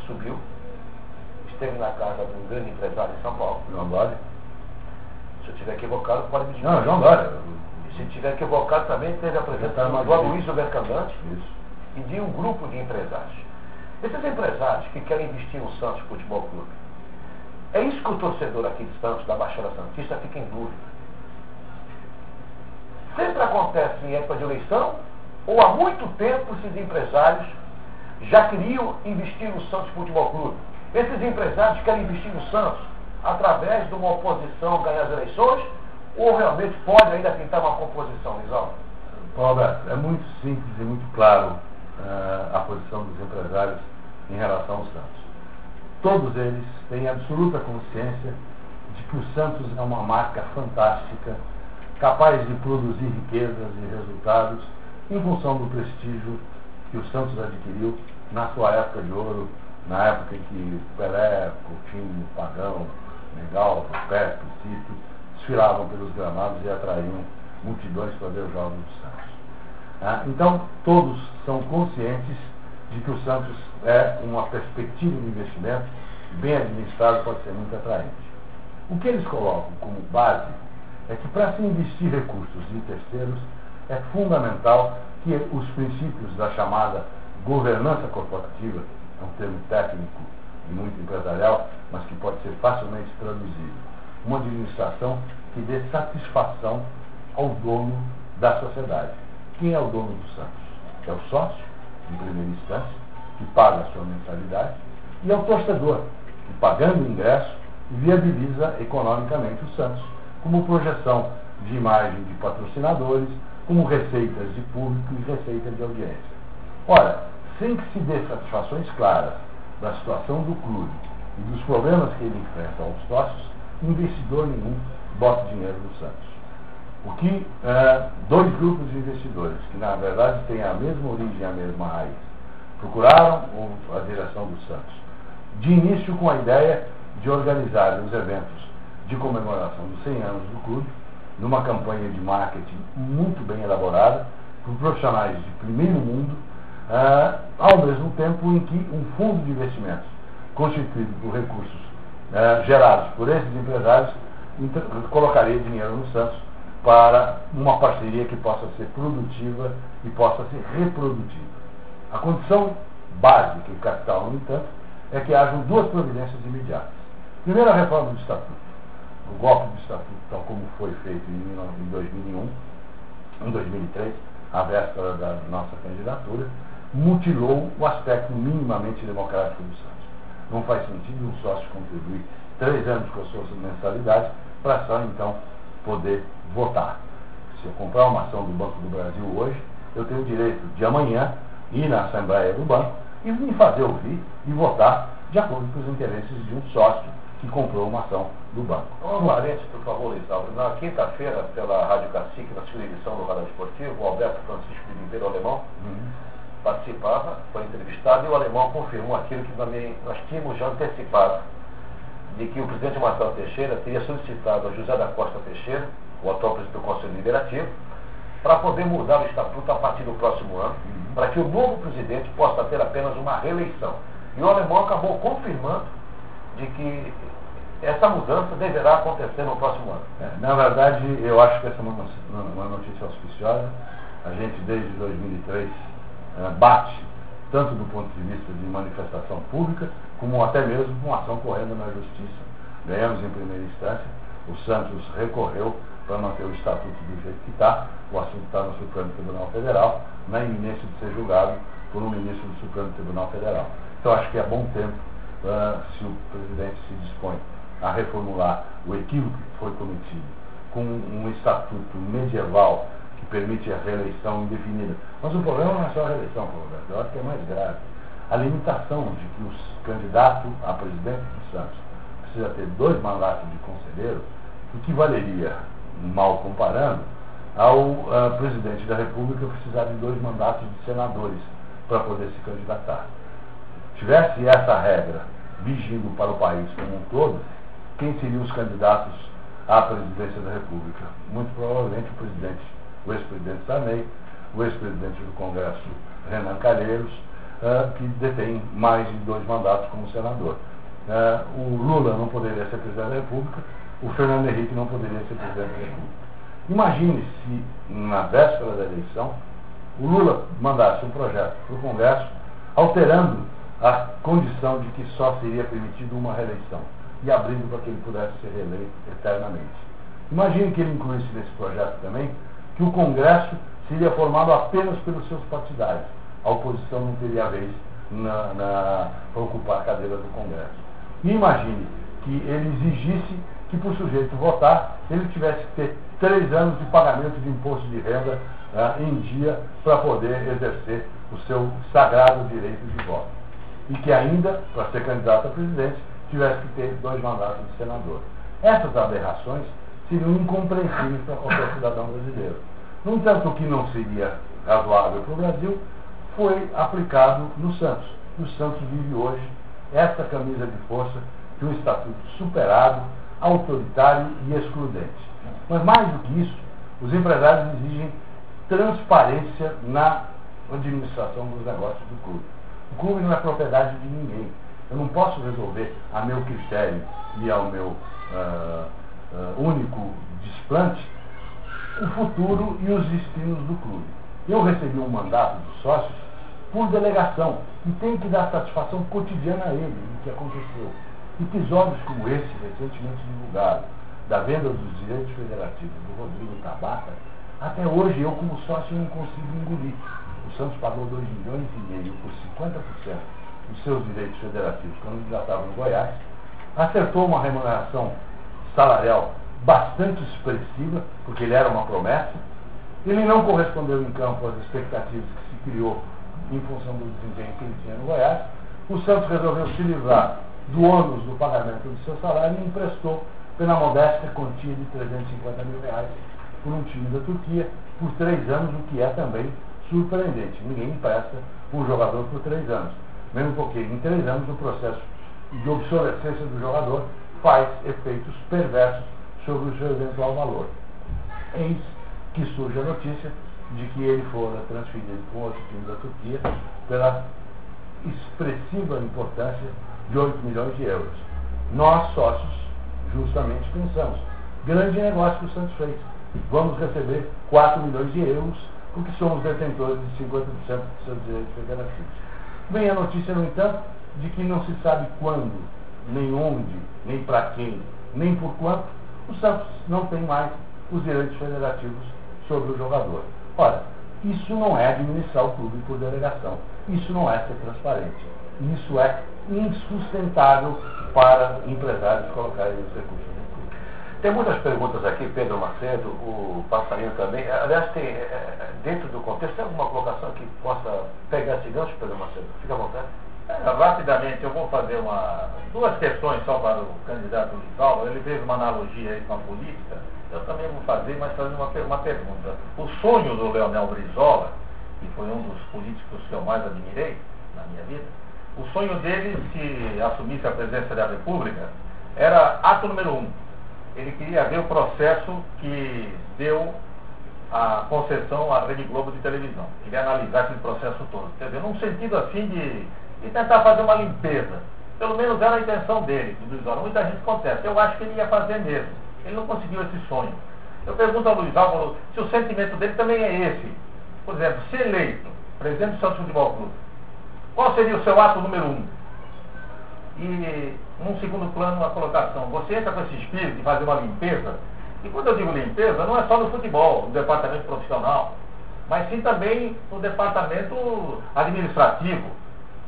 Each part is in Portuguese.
Subiu, esteve na casa de um grande empresário em São Paulo, João Dória. Se eu estiver equivocado, pode me dizer. Não, João Dória. Se estiver equivocado, também teve a presença do Aloysio Mercadante e de um grupo de empresários. Esses empresários que querem investir no Santos Futebol Clube, é isso que o torcedor aqui de Santos, da Baixada Santista, fica em dúvida. Sempre acontece em época de eleição, ou há muito tempo esses empresários já queriam investir no Santos Futebol Clube. Esses empresários querem investir no Santos através de uma oposição ganhar as eleições, ou realmente pode ainda tentar uma composição, Lisão? Paulo Alberto, é muito simples e muito claro a posição dos empresários em relação ao Santos. Todos eles têm absoluta consciência de que o Santos é uma marca fantástica, capaz de produzir riquezas e resultados em função do prestígio que o Santos adquiriu na sua época de ouro, na época em que Pelé, Coutinho, Pagão, Mengal, Pepe, Cito desfilavam pelos gramados e atraíam multidões para ver os jogos do Santos. Então, todos são conscientes de que o Santos é uma perspectiva de investimento bem administrado, pode ser muito atraente. O que eles colocam como base é que para se investir recursos de terceiros é fundamental que os princípios da chamada governança corporativa, é um termo técnico e muito empresarial, mas que pode ser facilmente traduzido, uma administração que dê satisfação ao dono da sociedade. Quem é o dono do Santos? É o sócio, em primeira instância, que paga a sua mensalidade, e é o torcedor, que pagando o ingresso viabiliza economicamente o Santos, como projeção de imagem de patrocinadores, como receitas de público e receitas de audiência. Ora, sem que se dê satisfações claras da situação do clube e dos problemas que ele enfrenta aos sócios, investidor nenhum bota dinheiro no Santos. O que dois grupos de investidores, que na verdade têm a mesma origem e a mesma raiz, procuraram a direção do Santos, de início com a ideia de organizar os eventos de comemoração dos 100 anos do clube, numa campanha de marketing muito bem elaborada, por profissionais de primeiro mundo, ao mesmo tempo em que um fundo de investimentos, constituído por recursos gerados por esses empresários, colocaria dinheiro no Santos para uma parceria que possa ser produtiva e possa ser reprodutiva. A condição básica e capital, no entanto, é que hajam duas providências imediatas. Primeiro, a reforma do Estatuto. O golpe do Estatuto, tal como foi feito em 2001, em 2003, à véspera da nossa candidatura, mutilou o aspecto minimamente democrático do Santos. Não faz sentido um sócio contribuir 3 anos com a sua mensalidade para só então poder votar. Se eu comprar uma ação do Banco do Brasil hoje, eu tenho o direito de amanhã ir na Assembleia do Banco e me fazer ouvir e votar de acordo com os interesses de um sócio que comprou uma ação do banco. Um parênteses, por favor, Lisaldo. Na quinta-feira, pela Rádio Cacique, na segunda edição do Radar Esportivo, o Alberto Francisco de Ribeiro, alemão, participava, foi entrevistado, e o alemão confirmou aquilo que também nós tínhamos já antecipado, de que o presidente Marcelo Teixeira teria solicitado a José da Costa Teixeira, o atual presidente do Conselho Deliberativo, para poder mudar o estatuto a partir do próximo ano, para que o novo presidente possa ter apenas uma reeleição. E o alemão acabou confirmando de que essa mudança deverá acontecer no próximo ano. Na verdade, eu acho que essa é uma notícia auspiciosa. A gente, desde 2003, bate, tanto do ponto de vista de manifestação pública, como até mesmo com ação correndo na Justiça. Ganhamos em primeira instância, o Santos recorreu para manter o Estatuto do jeito que está, o assunto está no Supremo Tribunal Federal, na iminência de ser julgado por um ministro do Supremo Tribunal Federal. Então, acho que é bom tempo, se o presidente se dispõe a reformular o equívoco que foi cometido com um estatuto medieval que permite a reeleição indefinida. Mas o problema não é só a reeleição, Roberto, eu acho que é mais grave. A limitação de que o candidato a presidente do Santos precisa ter 2 mandatos de conselheiro, o que valeria, mal comparando, ao presidente da República precisar de 2 mandatos de senadores para poder se candidatar. Tivesse essa regra vigindo para o país como um todo, quem seriam os candidatos à presidência da República? Muito provavelmente o ex-presidente Sarney, o ex-presidente do Congresso Renan Calheiros, que detém mais de 2 mandatos como senador. O Lula não poderia ser presidente da República, o Fernando Henrique não poderia ser presidente da República. Imagine se, na véspera da eleição, o Lula mandasse um projeto para o Congresso alterando a condição de que só seria permitido uma reeleição e abrindo para que ele pudesse ser reeleito eternamente. Imagine que ele incluísse nesse projeto também que o Congresso seria formado apenas pelos seus partidários. A oposição não teria vez para ocupar a cadeira do Congresso. E imagine que ele exigisse que, para o sujeito votar, ele tivesse que ter 3 anos de pagamento de imposto de renda em dia para poder exercer o seu sagrado direito de voto. E que ainda, para ser candidato à presidência, tivesse que ter 2 mandatos de senador. Essas aberrações seriam incompreensíveis para qualquer cidadão brasileiro. No entanto, o que não seria razoável para o Brasil foi aplicado no Santos. E o Santos vive hoje essa camisa de força de um estatuto superado, autoritário e excludente. Mas mais do que isso, os empresários exigem transparência na administração dos negócios do clube. O clube não é propriedade de ninguém. Eu não posso resolver a meu critério e ao meu único desplante o futuro e os destinos do clube. Eu recebi um mandato dos sócios por delegação e tenho que dar satisfação cotidiana a ele do que aconteceu. Episódios como esse, recentemente divulgado, da venda dos direitos federativos do Rodrigo Tabata, até hoje eu, como sócio, não consigo engolir. O Santos pagou 2,5 milhões por 50% dos seus direitos federativos quando ele já estava no Goiás, acertou uma remuneração salarial bastante expressiva, porque ele era uma promessa, ele não correspondeu em campo às expectativas que se criou em função do desempenho que ele tinha no Goiás. O Santos resolveu se livrar do ônus do pagamento do seu salário e emprestou pela modesta quantia de 350 mil reais por um time da Turquia por 3 anos, o que é também surpreendente. Ninguém empresta um jogador por 3 anos, mesmo porque em 3 anos o processo de obsolescência do jogador faz efeitos perversos sobre o seu eventual valor. Eis que surge a notícia de que ele fora transferido para um outro time da Turquia pela expressiva importância de 8 milhões de euros. Nós, sócios, justamente pensamos, grande negócio que o Santos fez. Vamos receber 4 milhões de euros porque somos detentores de 50% dos seus direitos federativos. Vem a notícia, no entanto, de que não se sabe quando, nem onde, nem para quem, nem por quanto, o Santos não tem mais os direitos federativos sobre o jogador. Ora, isso não é administrar o clube por delegação. Isso não é ser transparente. Isso é insustentável para empresários colocarem os recursos no clube. Tem muitas perguntas aqui, Pedro Macedo, o Passarinho também. Aliás, tem, dentro do contexto, tem alguma colocação que possa pegar esse gancho, Pedro Macedo? Fica à vontade. Rapidamente, eu vou fazer 2 questões só para o candidato Luiz. Ele fez uma analogia aí com a política. Eu também vou fazer, mas fazer uma pergunta. O sonho do Leonel Brizola, que foi um dos políticos que eu mais admirei na minha vida, o sonho dele, se assumisse a presidência da República, era ato número 1. Ele queria ver o processo que deu a concessão à Rede Globo de televisão. Queria analisar aquele processo todo. Quer dizer, num sentido assim de tentar fazer uma limpeza. Pelo menos era a intenção dele, do Luiz Álvaro. Muita gente contesta. Eu acho que ele ia fazer mesmo. Ele não conseguiu esse sonho. Eu pergunto ao Luiz Álvaro se o sentimento dele também é esse. Por exemplo, se eleito presidente do Santos Futebol Clube, qual seria o seu ato número 1? E, num segundo plano, uma colocação. Você entra com esse espírito de fazer uma limpeza, e quando eu digo limpeza, não é só no futebol, no departamento profissional, mas sim também no departamento administrativo,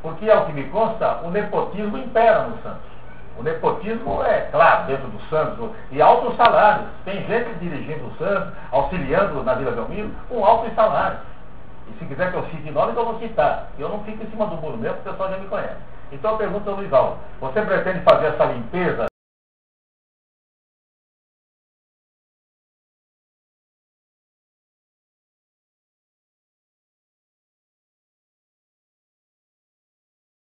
porque, ao que me consta, o nepotismo impera no Santos. O nepotismo é, claro, dentro do Santos, e altos salários. Tem gente dirigindo o Santos, auxiliando na Vila Belmiro, com altos salários. E se quiser que eu cite nomes, eu vou citar. Eu não fico em cima do muro mesmo, porque o pessoal já me conhece. Então eu pergunto ao Luiz Álvaro, você pretende fazer essa limpeza